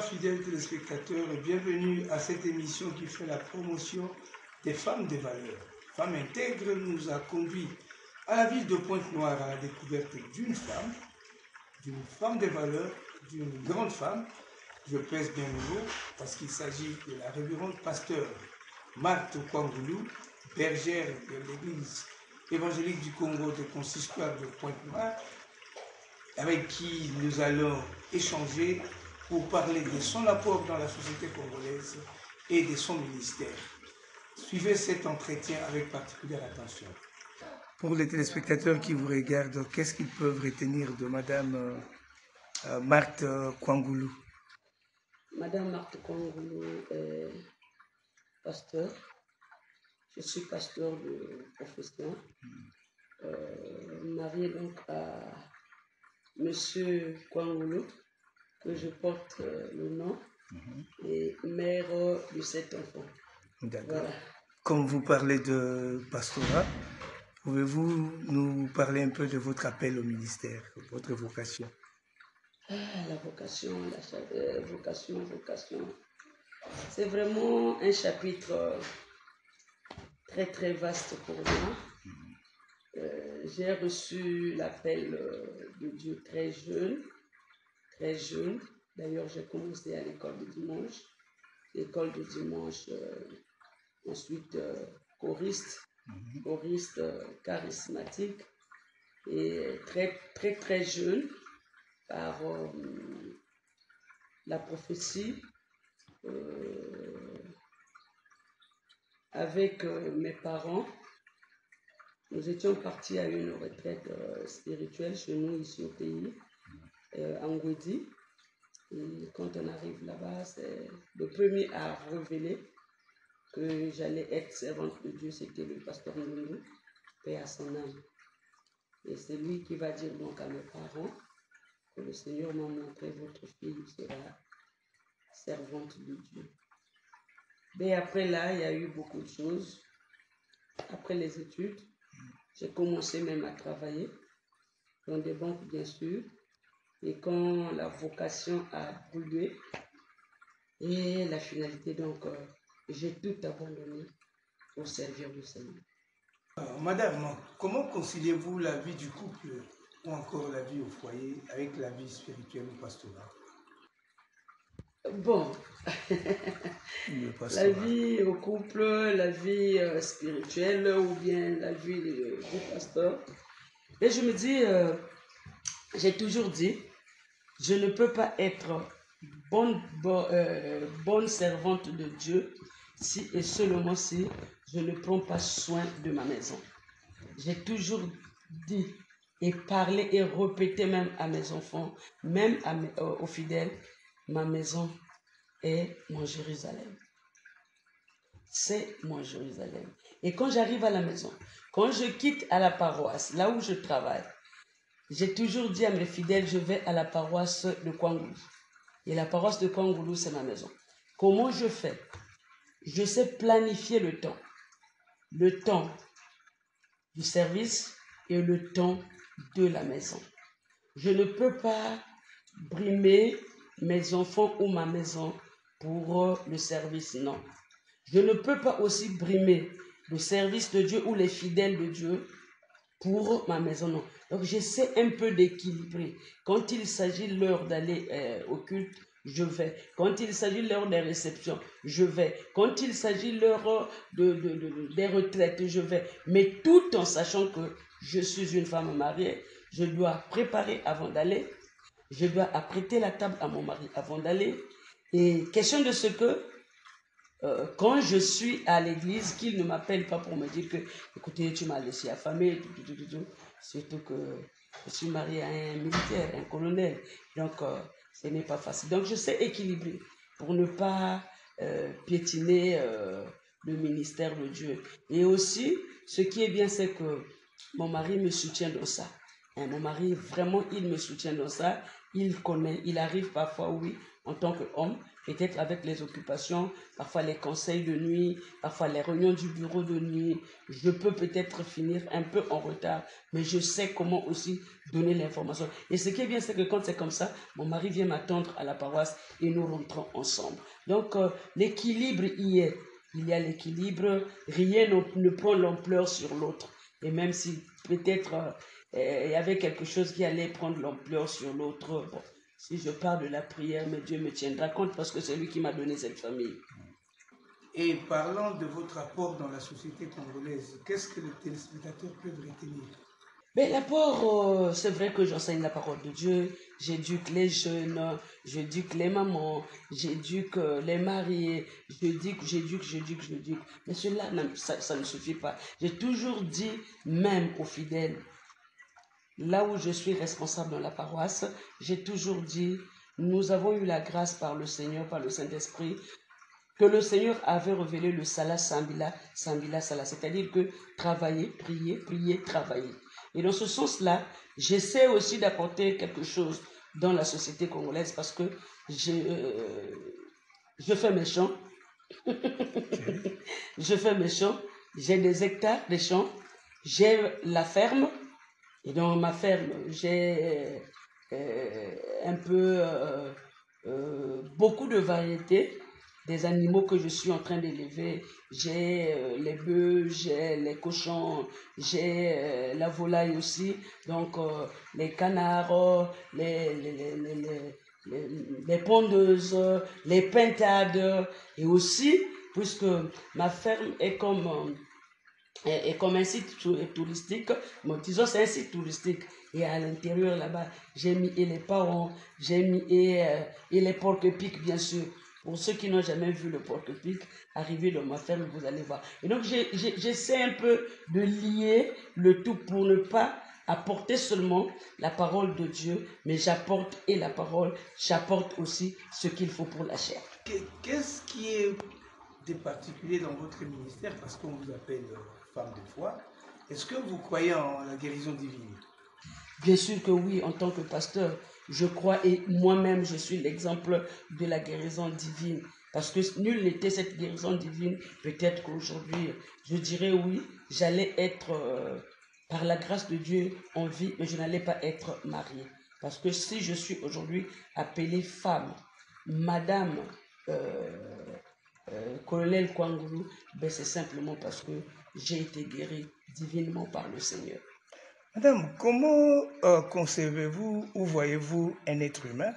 Fidèles téléspectateurs, et bienvenue à cette émission qui fait la promotion des femmes de valeur. Femme intègre nous a conduit à la ville de Pointe-Noire à la découverte d'une femme de valeur, d'une grande femme. Je pèse bien le mot parce qu'il s'agit de la révérende pasteur Marthe Kwangoulou, bergère de l'église évangélique du Congo de consistoire de Pointe-Noire, avec qui nous allons échanger pour parler de son apport dans la société congolaise et de son ministère. Suivez cet entretien avec particulière attention. Pour les téléspectateurs qui vous regardent, qu'est-ce qu'ils peuvent retenir de Madame Marthe Kwangoulou? Madame Marthe Kwangoulou est pasteur. Je suis pasteur de profession, mariée donc à Monsieur Kwangoulou, que je porte le nom, et mère de 7 enfants. D'accord. Voilà. Comme vous parlez de pastorat, pouvez-vous nous parler un peu de votre appel au ministère, votre vocation? La vocation, vocation. C'est vraiment un chapitre très très vaste pour moi. J'ai reçu l'appel de Dieu très jeune. D'ailleurs, j'ai commencé à l'école de dimanche. Ensuite choriste charismatique, et très jeune, par la prophétie, avec mes parents. Nous étions partis à une retraite spirituelle chez nous ici au pays, en Ngwedi. Et quand on arrive là-bas, c'est le premier à révéler que j'allais être servante de Dieu, c'était le pasteur Ngoulou, paix à son âme. Et c'est lui qui va dire donc à mes parents que le Seigneur m'a montré votre fille sera servante de Dieu. Mais après là, il y a eu beaucoup de choses. Après les études, j'ai commencé même à travailler dans des banques, bien sûr. Et quand la vocation a brûlé, et la finalité, donc, j'ai tout abandonné pour servir le Seigneur. Madame, comment conciliez-vous la vie du couple ou encore la vie au foyer avec la vie spirituelle ou pastorale? Bon, la vie au couple, la vie spirituelle ou bien la vie du pasteur. Et je me dis, j'ai toujours dit, je ne peux pas être bonne servante de Dieu si et seulement si je ne prends pas soin de ma maison. J'ai toujours dit et parlé et répété même à mes enfants, même aux fidèles, ma maison est mon Jérusalem. C'est mon Jérusalem. Et quand j'arrive à la maison, quand je quitte à la paroisse, là où je travaille, j'ai toujours dit à mes fidèles, je vais à la paroisse de Kwangoulou. Et la paroisse de Kwangoulou, c'est ma maison. Comment je fais? Je sais planifier le temps. Le temps du service et le temps de la maison. Je ne peux pas brimer mes enfants ou ma maison pour le service, non. Je ne peux pas aussi brimer le service de Dieu ou les fidèles de Dieu pour ma maison, non. Donc j'essaie un peu d'équilibrer. Quand il s'agit l'heure d'aller au culte, je vais. Quand il s'agit l'heure des réceptions, je vais. Quand il s'agit l'heure des retraites, je vais. Mais tout en sachant que je suis une femme mariée, je dois préparer avant d'aller. Je dois apprêter la table à mon mari avant d'aller. Et question de ce que, quand je suis à l'église, qu'il ne m'appelle pas pour me dire que, écoutez, tu m'as laissé affamée, surtout que je suis mariée à un militaire, un colonel. Donc, ce n'est pas facile. Donc, je sais équilibrer pour ne pas piétiner le ministère de Dieu. Et aussi, ce qui est bien, c'est que mon mari me soutient dans ça. Mon mari, vraiment, il me soutient dans ça. Il connaît, il arrive parfois, oui, en tant qu'homme, peut-être avec les occupations, parfois les conseils de nuit, parfois les réunions du bureau de nuit, je peux peut-être finir un peu en retard, mais je sais comment aussi donner l'information. Et ce qui est bien, c'est que quand c'est comme ça, mon mari vient m'attendre à la paroisse et nous rentrons ensemble. Donc, l'équilibre y est. Il y a l'équilibre, rien ne prend l'ampleur sur l'autre. Et même si peut-être il y avait quelque chose qui allait prendre l'ampleur sur l'autre, bon, si je parle de la prière, mais Dieu me tiendra compte parce que c'est lui qui m'a donné cette famille. Et parlant de votre apport dans la société congolaise, qu'est-ce que les téléspectateurs peuvent retenir? Mais l'apport, c'est vrai que j'enseigne la parole de Dieu, j'éduque les jeunes, j'éduque les mamans, j'éduque les mariés, j'éduque. Mais cela, ça ne suffit pas. J'ai toujours dit, même aux fidèles, là où je suis responsable dans la paroisse, j'ai toujours dit, nous avons eu la grâce par le Seigneur, par le Saint-Esprit, que le Seigneur avait révélé le Salah Sambila, Sambila Salah, c'est-à-dire que travailler, prier, prier, travailler. Et dans ce sens-là, j'essaie aussi d'apporter quelque chose dans la société congolaise parce que je fais mes champs, je fais mes champs, j'ai des hectares de champs, j'ai la ferme, et dans ma ferme, j'ai un peu beaucoup de variétés des animaux que je suis en train d'élever. J'ai les bœufs, j'ai les cochons, j'ai la volaille aussi, donc les canards, les pondeuses, les pintades, et aussi, puisque ma ferme est comme un site touristique, bon, disons c'est un site touristique, et à l'intérieur là-bas, j'ai mis et les parents, j'ai mis et les porcs-épics bien sûr. Pour ceux qui n'ont jamais vu le porc-épic, arrivez dans ma ferme, vous allez voir. Et donc j'essaie un peu de lier le tout pour ne pas apporter seulement la parole de Dieu, mais j'apporte et la parole, j'apporte aussi ce qu'il faut pour la chair. Qu'est-ce qui est de particulier dans votre ministère, parce qu'on vous appelle femme de foi? Est-ce que vous croyez en la guérison divine? Bien sûr que oui, en tant que pasteur, je crois et moi-même je suis l'exemple de la guérison divine. Parce que nul n'était cette guérison divine, peut-être qu'aujourd'hui, je dirais oui, j'allais être, par la grâce de Dieu, en vie, mais je n'allais pas être mariée. Parce que si je suis aujourd'hui appelée femme, madame, colonel Kwangoulou, ben c'est simplement parce que j'ai été guérie divinement par le Seigneur. Madame, comment concevez-vous ou voyez-vous un être humain?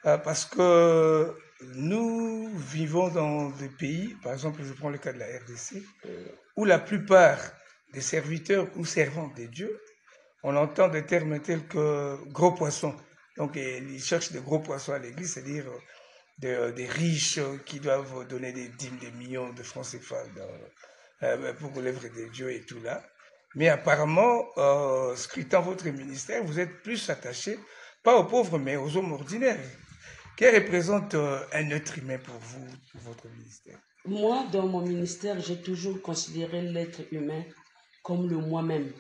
Parce que nous vivons dans des pays, par exemple, je prends le cas de la RDC, où la plupart des serviteurs ou servants de Dieu, on entend des termes tels que gros poissons. Donc, ils cherchent des gros poissons à l'église, c'est-à-dire des riches qui doivent donner des dîmes, des millions de francs CFA pour l'œuvre de Dieu et tout là. Mais apparemment, scrutant votre ministère, vous êtes plus attaché, pas aux pauvres, mais aux hommes ordinaires. Quel représente un être humain pour vous, pour votre ministère? Moi, dans mon ministère, j'ai toujours considéré l'être humain comme le moi-même.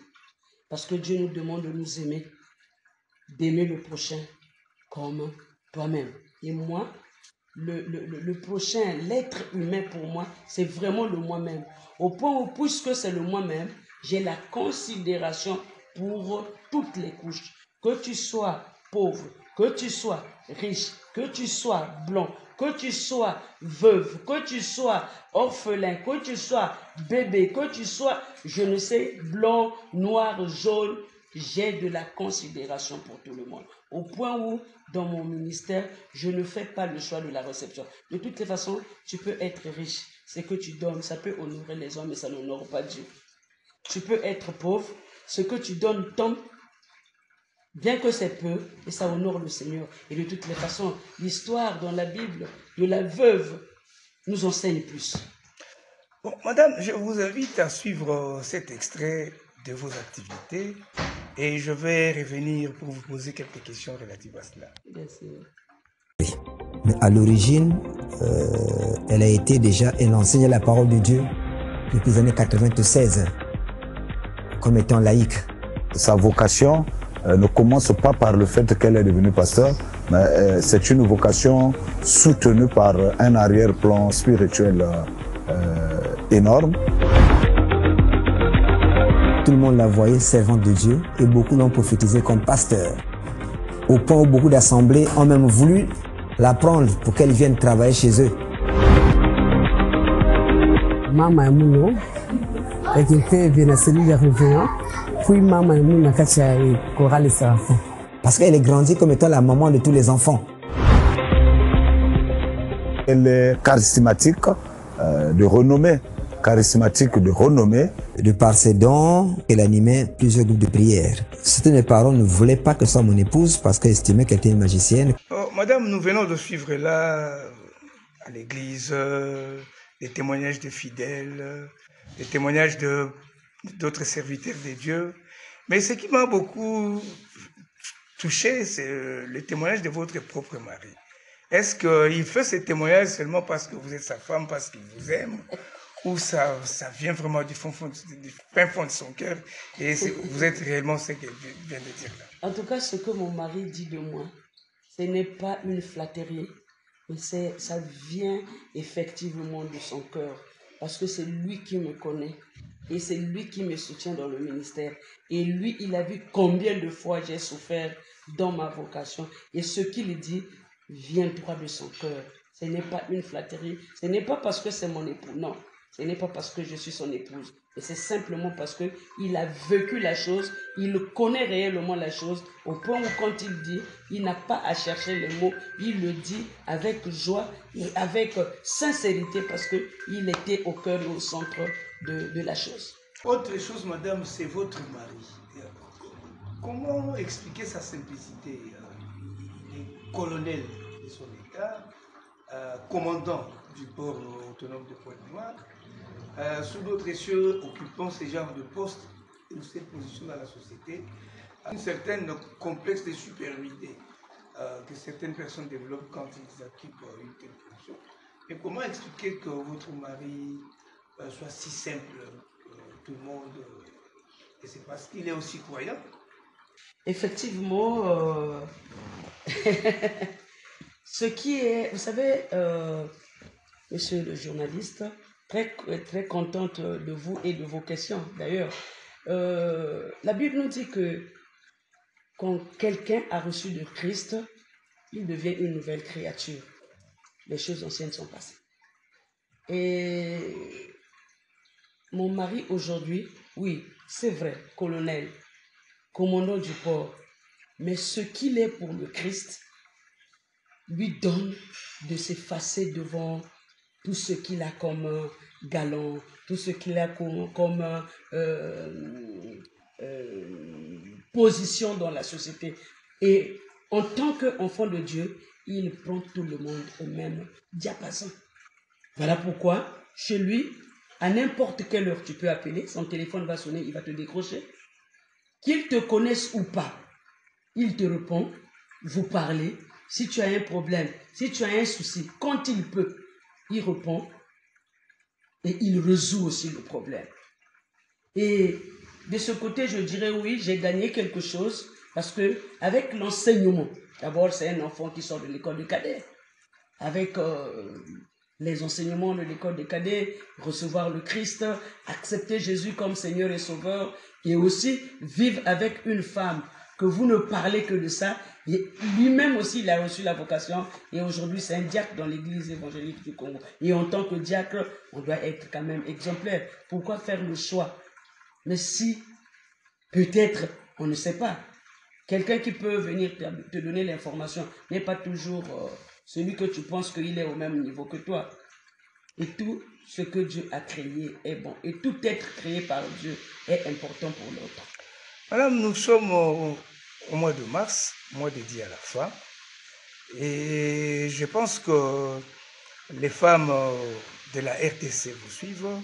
Parce que Dieu nous demande de nous aimer, d'aimer le prochain comme toi-même. Et moi, le prochain, l'être humain pour moi, c'est vraiment le moi-même. Au point où, puisque c'est le moi-même, j'ai la considération pour toutes les couches. Que tu sois pauvre, que tu sois riche, que tu sois blanc, que tu sois veuve, que tu sois orphelin, que tu sois bébé, que tu sois, je ne sais, blanc, noir, jaune, j'ai de la considération pour tout le monde. Au point où, dans mon ministère, je ne fais pas le choix de la réception. De toutes les façons, tu peux être riche. Ce que tu donnes, ça peut honorer les hommes, mais ça n'honore pas Dieu. Tu peux être pauvre. Ce que tu donnes tombe, bien que c'est peu, et ça honore le Seigneur. Et de toutes les façons, l'histoire dans la Bible de la veuve nous enseigne plus. Bon, madame, je vous invite à suivre cet extrait de vos activités et je vais revenir pour vous poser quelques questions relatives à cela. Bien sûr. Mais à l'origine, elle enseigne la parole de Dieu depuis les années 96, comme étant laïque. Sa vocation ne commence pas par le fait qu'elle est devenue pasteur, Mais c'est une vocation soutenue par un arrière-plan spirituel énorme. Tout le monde la voyait servante de Dieu et beaucoup l'ont prophétisé comme pasteur. Au point où beaucoup d'assemblées ont même voulu la prendre pour qu'elle vienne travailler chez eux. Mama Emuno, qui était venue à celui de réveillon, puis Mama Emuno qui a chorale Séraphin. Parce qu'elle est grandie comme étant la maman de tous les enfants. Elle est charismatique de renommée. De par ses dons, elle animait plusieurs groupes de prière. Certains des parents ne voulaient pas que ce soit mon épouse parce qu'elle estimait qu'elle était une magicienne. Oh, madame, nous venons de suivre là, à l'église, les témoignages des fidèles, les témoignages d'autres serviteurs de Dieu. Mais ce qui m'a beaucoup touché, c'est le témoignage de votre propre mari. Est-ce qu'il fait ce témoignage seulement parce que vous êtes sa femme, parce qu'il vous aime, ou ça vient vraiment du fin fond de son cœur et vous êtes réellement ce qu'elle vient de dire là? En tout cas, ce que mon mari dit de moi, ce n'est pas une flatterie, mais ça vient effectivement de son cœur, parce que c'est lui qui me connaît et c'est lui qui me soutient dans le ministère. Et lui, il a vu combien de fois j'ai souffert dans ma vocation, et ce qu'il dit vient droit de son cœur. Ce n'est pas une flatterie, ce n'est pas parce que c'est mon époux, non. Ce n'est pas parce que je suis son épouse, mais c'est simplement parce qu'il a vécu la chose, il connaît réellement la chose, au point où quand il dit, il n'a pas à chercher les mots, il le dit avec joie et avec sincérité parce qu'il était au cœur et au centre de la chose. Autre chose, madame, c'est votre mari. Comment expliquer sa simplicité? Il est colonel de son État, commandant du port autonome de Pointe-Noire, sous d'autres cieux, occupant ce genre de poste ou cette position dans la société, à une certaine complexe de supériorité que certaines personnes développent quand ils occupent une telle fonction. Et comment expliquer que votre mari soit si simple que tout le monde, et c'est parce qu'il est aussi croyant? Effectivement, ce qui est, vous savez, monsieur le journaliste, très contente de vous et de vos questions. D'ailleurs, la Bible nous dit que quand quelqu'un a reçu de Christ, il devient une nouvelle créature. Les choses anciennes sont passées. Et mon mari aujourd'hui, oui, c'est vrai, colonel, commandant du port, mais ce qu'il est pour le Christ lui donne de s'effacer devant tout ce qu'il a comme galant, tout ce qu'il a comme position dans la société. Et en tant qu'enfant de Dieu, il prend tout le monde au même diapason. Voilà pourquoi, chez lui, à n'importe quelle heure tu peux appeler, son téléphone va sonner, il va te décrocher. Qu'il te connaisse ou pas, il te répond, vous parlez. Si tu as un problème, si tu as un souci, quand il peut, il répond et il résout aussi le problème. Et de ce côté, je dirais oui, j'ai gagné quelque chose parce que avec l'enseignement, d'abord c'est un enfant qui sort de l'école de cadet, avec les enseignements de l'école des cadets, recevoir le Christ, accepter Jésus comme Seigneur et Sauveur, et aussi vivre avec une femme que vous ne parlez que de ça. Et lui-même aussi, il a reçu la vocation, et aujourd'hui c'est un diacre dans l'église évangélique du Congo. Et en tant que diacre, on doit être quand même exemplaire. Pourquoi faire le choix? Mais si, peut-être, on ne sait pas, quelqu'un qui peut venir te donner l'information n'est pas toujours celui que tu penses qu'il est au même niveau que toi. Et tout ce que Dieu a créé est bon. Et tout être créé par Dieu est important pour l'autre. Madame, nous sommes au mois de mars, mois dédié à la femme. Et je pense que les femmes de la RTC vous suivent.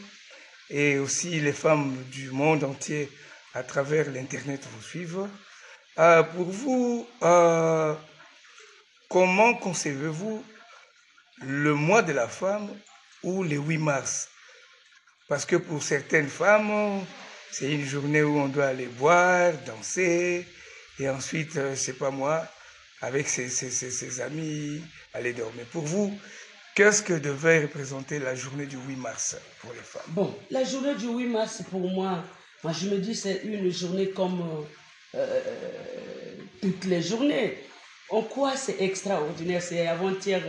Et aussi les femmes du monde entier à travers l'Internet vous suivent. Pour vous, comment concevez-vous le mois de la femme ou le 8 mars? Parce que pour certaines femmes, c'est une journée où on doit aller boire, danser, et ensuite, je ne sais pas moi, avec ses amis, aller dormir. Pour vous, qu'est-ce que devait représenter la journée du 8 mars pour les femmes? Bon, la journée du 8 mars, pour moi, je me dis c'est une journée comme toutes les journées. En quoi c'est extraordinaire? C'est avant-hier,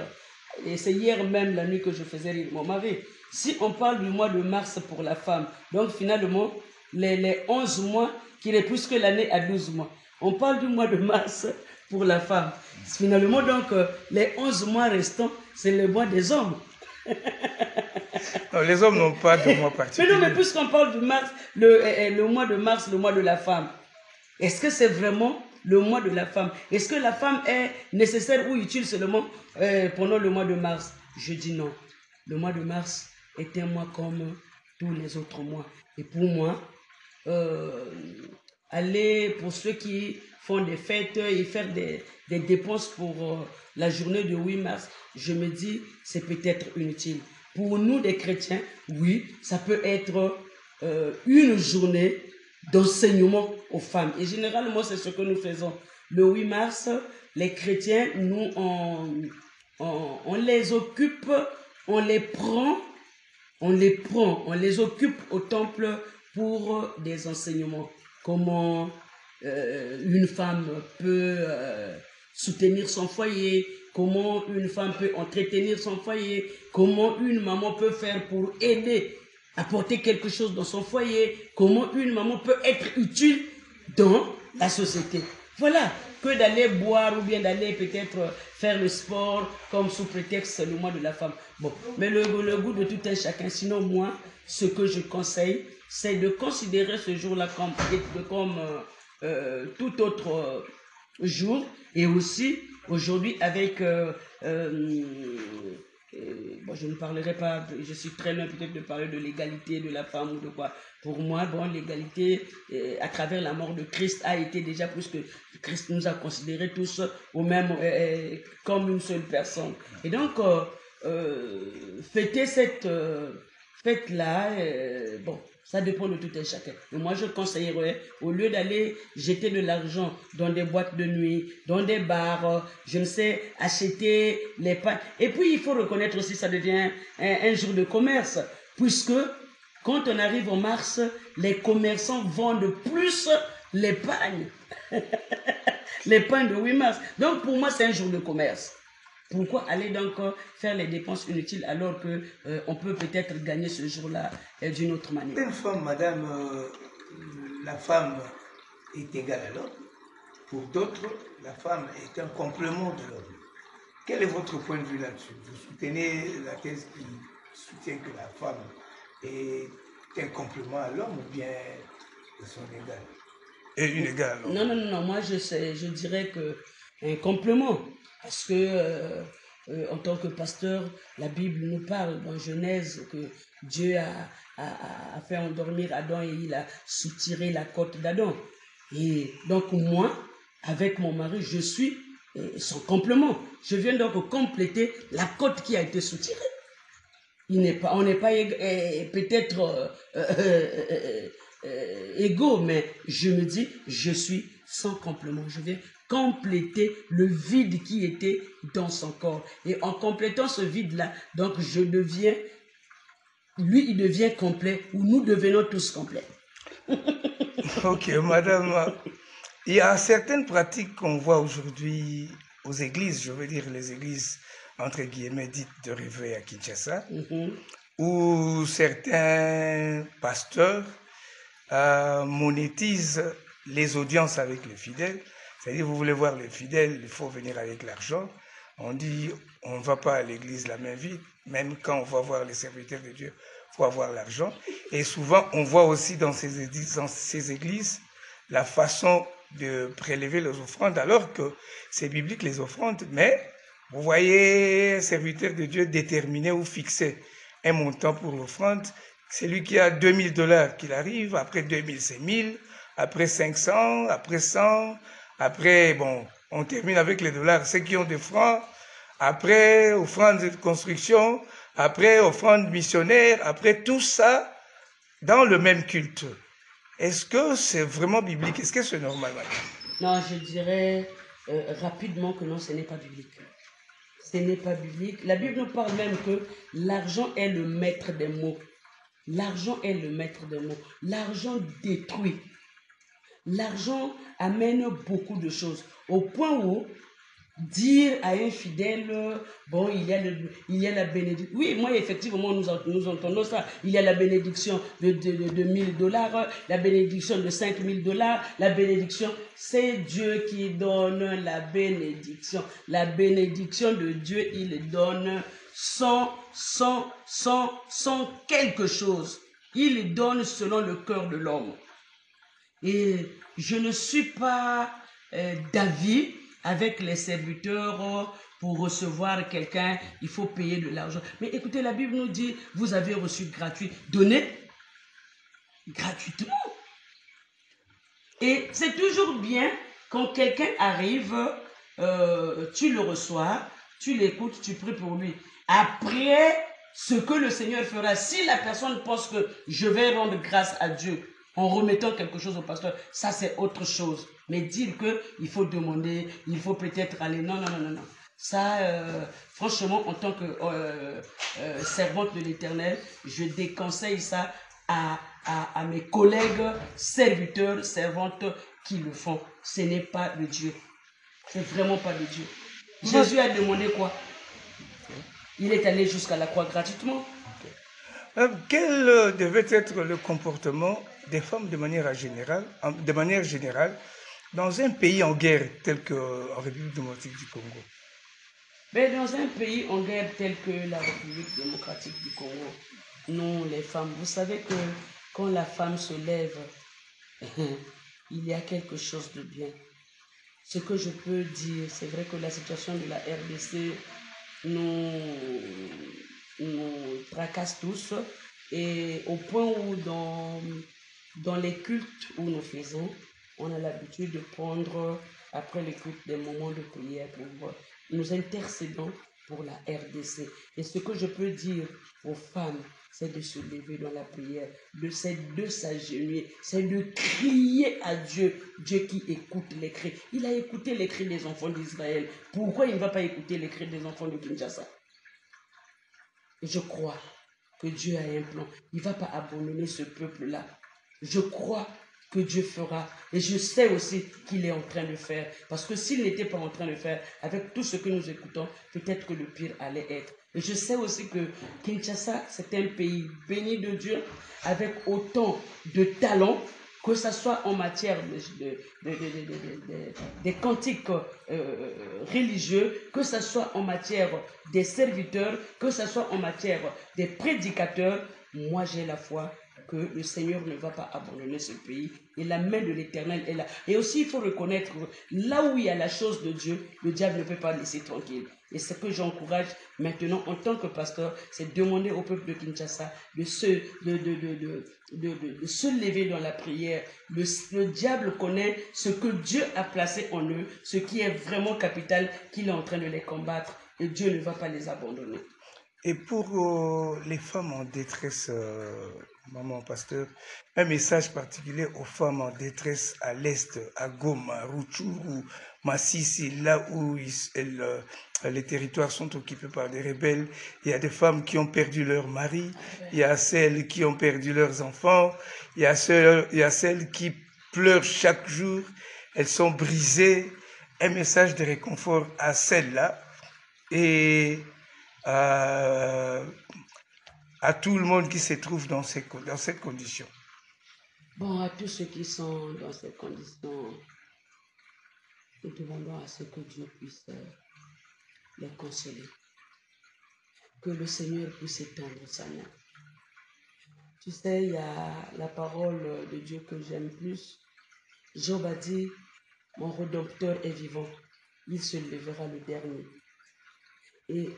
et c'est hier même la nuit que je faisais rire mon mari. Si on parle du mois de mars pour la femme, donc finalement, les 11 mois, puisque l'année a 12 mois, on parle du mois de mars pour la femme. Finalement, donc, les 11 mois restants, c'est le mois des hommes. Non, les hommes n'ont pas de mois particulier. Mais non, mais puisqu'on parle du mars, le mois de mars, le mois de la femme, est-ce que c'est vraiment le mois de la femme? Est-ce que la femme est nécessaire ou utile seulement pendant le mois de mars? Je dis non. Le mois de mars est un mois comme tous les autres mois. Et pour moi, aller pour ceux qui font des fêtes et faire des dépenses pour la journée de 8 mars, je me dis c'est peut-être inutile. Pour nous les chrétiens, oui, ça peut être une journée d'enseignement aux femmes. Et généralement, c'est ce que nous faisons. Le 8 mars, les chrétiens, nous, on les occupe, on les occupe au temple pour des enseignements. Comment une femme peut soutenir son foyer, comment une femme peut entretenir son foyer, comment une maman peut faire pour aider, apporter quelque chose dans son foyer, comment une maman peut être utile dans la société. Voilà, que d'aller boire ou bien d'aller peut-être faire le sport comme sous prétexte le mois de la femme. Bon, mais le goût de tout un chacun. Sinon, moi, ce que je conseille, c'est de considérer ce jour-là comme tout autre jour. Et aussi, aujourd'hui, avec... bon, je ne parlerai pas, je suis très loin peut-être de parler de l'égalité de la femme ou de quoi. Pour moi, bon, l'égalité à travers la mort de Christ a été déjà plus que Christ nous a considérés tous au même, comme une seule personne. Et donc, fêter cette fête-là, bon, ça dépend de tout un chacun. Mais moi, je conseillerais, au lieu d'aller jeter de l'argent dans des boîtes de nuit, dans des bars, je ne sais, acheter les pains. Et puis, il faut reconnaître aussi, ça devient un jour de commerce, puisque quand on arrive en mars, les commerçants vendent plus les pagnes. Les pains de 8 mars. Donc, pour moi, c'est un jour de commerce. Pourquoi aller donc faire les dépenses inutiles alors que on peut peut-être gagner ce jour-là d'une autre manière? Une femme, madame, la femme est égale à l'homme. Pour d'autres, la femme est un complément de l'homme. Quel est votre point de vue là-dessus? Vous soutenez la thèse qui soutient que la femme est un complément à l'homme ou bien de son égal? Et une égale à l'homme? Non, non, non, moi je dirais que un complément. Parce que, en tant que pasteur, la Bible nous parle dans Genèse que Dieu a fait endormir Adam et il a soutiré la côte d'Adam. Et donc moi, avec mon mari, je suis son complément. Je viens donc compléter la côte qui a été soutirée. On n'est pas peut-être égaux, mais je me dis, je suis son complément. Je viens compléter le vide qui était dans son corps. Et en complétant ce vide-là, donc je deviens, lui il devient complet, ou nous devenons tous complets. Ok, madame, il y a certaines pratiques qu'on voit aujourd'hui aux églises, je veux dire les églises entre guillemets dites de réveil à Kinshasa, où certains pasteurs monétisent les audiences avec les fidèles. C'est-à-dire, vous voulez voir les fidèles, il faut venir avec l'argent. On dit, on ne va pas à l'église la main vide, même quand on va voir les serviteurs de Dieu, il faut avoir l'argent. Et souvent, on voit aussi dans ces églises la façon de prélever les offrandes, alors que c'est biblique les offrandes, mais vous voyez un serviteur de Dieu déterminer ou fixer un montant pour l'offrande. Celui qui a $2000 qu'il arrive, après 2000 c'est 1000, après 500, après 100, après, bon, on termine avec les dollars, ceux qui ont des francs, après offrande de construction, après offrande missionnaire, après tout ça dans le même culte. Est-ce que c'est vraiment biblique? Est-ce que c'est normal, madame? Non, je dirais, rapidement que non, ce n'est pas biblique. Ce n'est pas biblique. La Bible nous parle même que l'argent est le maître des mots. L'argent est le maître des mots. L'argent détruit. L'argent amène beaucoup de choses. Au point où dire à un fidèle, bon, il y a la bénédiction. Oui, moi, effectivement, nous entendons ça. Il y a la bénédiction de $1000, la bénédiction de $5000, la bénédiction. C'est Dieu qui donne la bénédiction. La bénédiction de Dieu, il donne sans quelque chose. Il donne selon le cœur de l'homme. Et je ne suis pas d'avis avec les serviteurs pour recevoir quelqu'un, il faut payer de l'argent. Mais écoutez, la Bible nous dit, vous avez reçu gratuit, donnez gratuitement. Et c'est toujours bien quand quelqu'un arrive, tu le reçois, tu l'écoutes, tu pries pour lui. Après, ce que le Seigneur fera, si la personne pense que je vais rendre grâce à Dieu en remettant quelque chose au pasteur, ça c'est autre chose. Mais dire qu'il faut demander, il faut peut-être aller, non. Ça, franchement, en tant que servante de l'Éternel, je déconseille ça à mes collègues, serviteurs, servantes qui le font. Ce n'est pas de Dieu. C'est vraiment pas de Dieu. Jésus a demandé quoi? Il est allé jusqu'à la croix gratuitement. Quel devait être le comportement des femmes de manière générale, dans un pays en guerre tel qu'en République démocratique du Congo? Mais dans un pays en guerre tel que la République démocratique du Congo, nous, les femmes, vous savez que quand la femme se lève, il y a quelque chose de bien. Ce que je peux dire, c'est vrai que la situation de la RDC nous tracasse tous, et au point où dans les cultes où nous faisons, on a l'habitude de prendre, après les cultes, des moments de prière pour nous intercédons pour la RDC. Et ce que je peux dire aux femmes, c'est de se lever dans la prière, c'est de s'agenouiller, c'est de crier à Dieu, Dieu qui écoute les cris. Il a écouté les cris des enfants d'Israël. Pourquoi il ne va pas écouter les cris des enfants de Kinshasa? Et je crois que Dieu a un plan. Il ne va pas abandonner ce peuple-là. Je crois que Dieu fera. Et je sais aussi qu'il est en train de faire. Parce que s'il n'était pas en train de faire, avec tout ce que nous écoutons, peut-être que le pire allait être. Et je sais aussi que Kinshasa, c'est un pays béni de Dieu, avec autant de talents, que ce soit en matière des cantiques religieux, que ce soit en matière des serviteurs, que ce soit en matière des prédicateurs. Moi, j'ai la foi que le Seigneur ne va pas abandonner ce pays, et la main de l'Éternel est là. Et aussi, il faut reconnaître que là où il y a la chose de Dieu, le diable ne peut pas laisser tranquille. Et ce que j'encourage maintenant en tant que pasteur, c'est demander au peuple de Kinshasa de se lever dans la prière. Le diable connaît ce que Dieu a placé en eux, ce qui est vraiment capital, qu'il est en train de les combattre, et Dieu ne va pas les abandonner. Et pour les femmes en détresse, maman pasteur, un message particulier aux femmes en détresse à l'est, à Goma, Rutshuru, Masisi, là où les territoires sont occupés par des rebelles. Il y a des femmes qui ont perdu leur mari, il y a celles qui ont perdu leurs enfants, il y a celles qui pleurent chaque jour, elles sont brisées. Un message de réconfort à celles-là. Et à tout le monde qui se trouve dans cette condition. Bon, à tous ceux qui sont dans cette condition, nous demandons à ce que Dieu puisse les consoler. Que le Seigneur puisse étendre sa main. Tu sais, il y a la parole de Dieu que j'aime plus. Job a dit, mon Rédempteur est vivant, il se lèvera le dernier. Et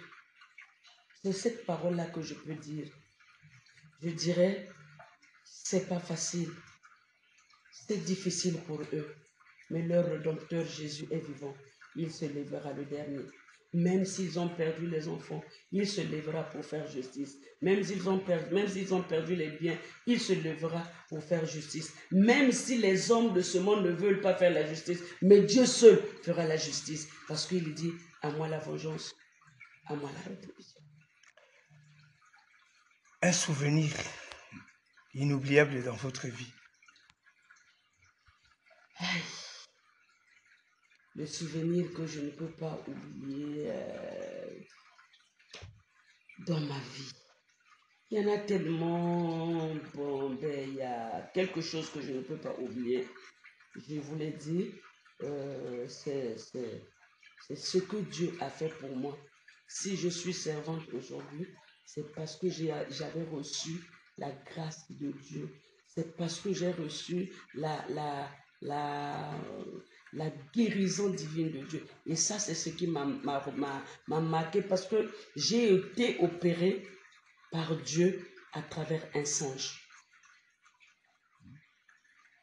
c'est cette parole-là que je peux dire. Je dirais, c'est pas facile. C'est difficile pour eux. Mais leur Rédempteur Jésus est vivant. Il se lèvera le dernier. Même s'ils ont perdu les enfants, il se lèvera pour faire justice. Même s'ils ont perdu les biens, il se lèvera pour faire justice. Même si les hommes de ce monde ne veulent pas faire la justice, mais Dieu seul fera la justice. Parce qu'il dit, à moi la vengeance, à moi la rétribution. Un souvenir inoubliable dans votre vie. Aïe. Le souvenir que je ne peux pas oublier dans ma vie. Il y en a tellement. Bon, ben, il y a quelque chose que je ne peux pas oublier. Je vous l'ai dit, c'est ce que Dieu a fait pour moi. Si je suis servante aujourd'hui, c'est parce que j'avais reçu la grâce de Dieu. C'est parce que j'ai reçu la guérison divine de Dieu. Et ça, c'est ce qui m'a marqué parce que j'ai été opéré par Dieu à travers un songe.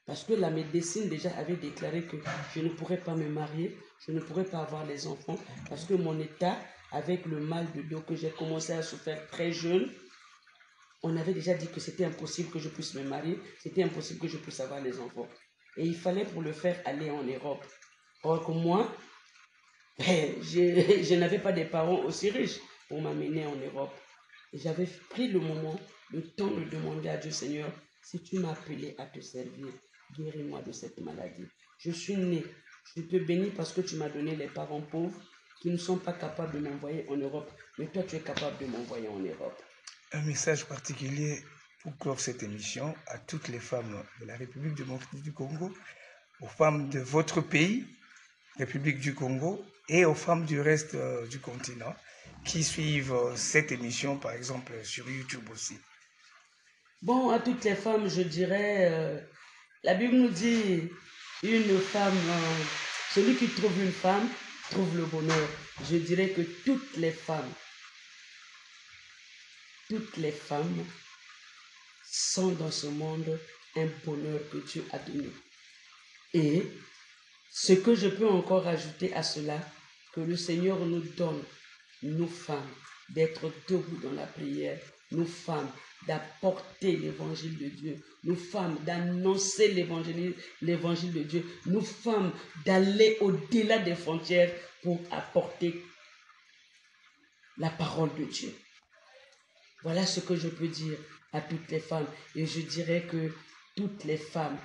Parce que la médecine déjà avait déclaré que je ne pourrais pas me marier, je ne pourrais pas avoir les enfants, parce que mon état, avec le mal de dos que j'ai commencé à souffrir très jeune, on avait déjà dit que c'était impossible que je puisse me marier, c'était impossible que je puisse avoir les enfants. Et il fallait pour le faire aller en Europe. Or que moi, je n'avais pas des parents aussi riches pour m'amener en Europe. Et j'avais pris le moment, le temps de demander à Dieu, Seigneur, si tu m'as appelé à te servir, guéris-moi de cette maladie. Je suis né, je te bénis parce que tu m'as donné les parents pauvres qui ne sont pas capables de m'envoyer en Europe, mais toi tu es capable de m'envoyer en Europe. Un message particulier pour clore cette émission à toutes les femmes de la République démocratique du Congo, aux femmes de votre pays, République du Congo, et aux femmes du reste du continent qui suivent cette émission, par exemple, sur YouTube aussi. Bon, à toutes les femmes, je dirais, la Bible nous dit, une femme, celui qui trouve une femme, trouve le bonheur. Je dirais que toutes les femmes sont dans ce monde un bonheur que Dieu a donné. Et ce que je peux encore ajouter à cela, que le Seigneur nous donne, nous femmes, d'être debout dans la prière, nous femmes, d'apporter l'évangile de Dieu, nous femmes, d'annoncer l'évangile de Dieu, nous femmes, d'aller au-delà des frontières pour apporter la parole de Dieu. Voilà ce que je peux dire à toutes les femmes. Et je dirais que toutes les femmes,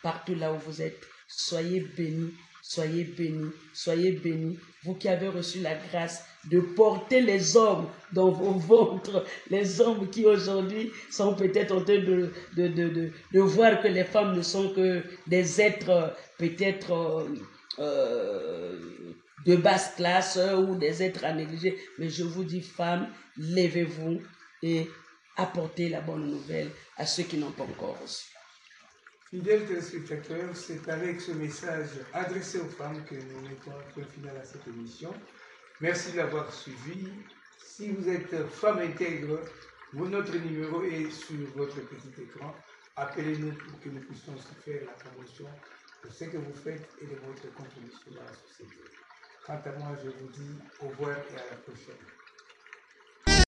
partout là où vous êtes, soyez bénis, soyez bénis, soyez bénis. Vous qui avez reçu la grâce de porter les hommes dans vos ventres, les hommes qui aujourd'hui sont peut-être en train de voir que les femmes ne sont que des êtres peut-être de basse classe ou des êtres à négliger. Mais je vous dis, femmes, levez-vous et apportez la bonne nouvelle à ceux qui n'ont pas encore reçu. Fidèles téléspectateurs, c'est avec ce message adressé aux femmes que nous mettons un point final à cette émission. Merci de l'avoir suivi. Si vous êtes femme intègre, notre numéro est sur votre petit écran. Appelez-nous pour que nous puissions aussi faire la promotion de ce que vous faites et de votre contribution dans la société. Quant à moi, je vous dis au revoir et à la prochaine.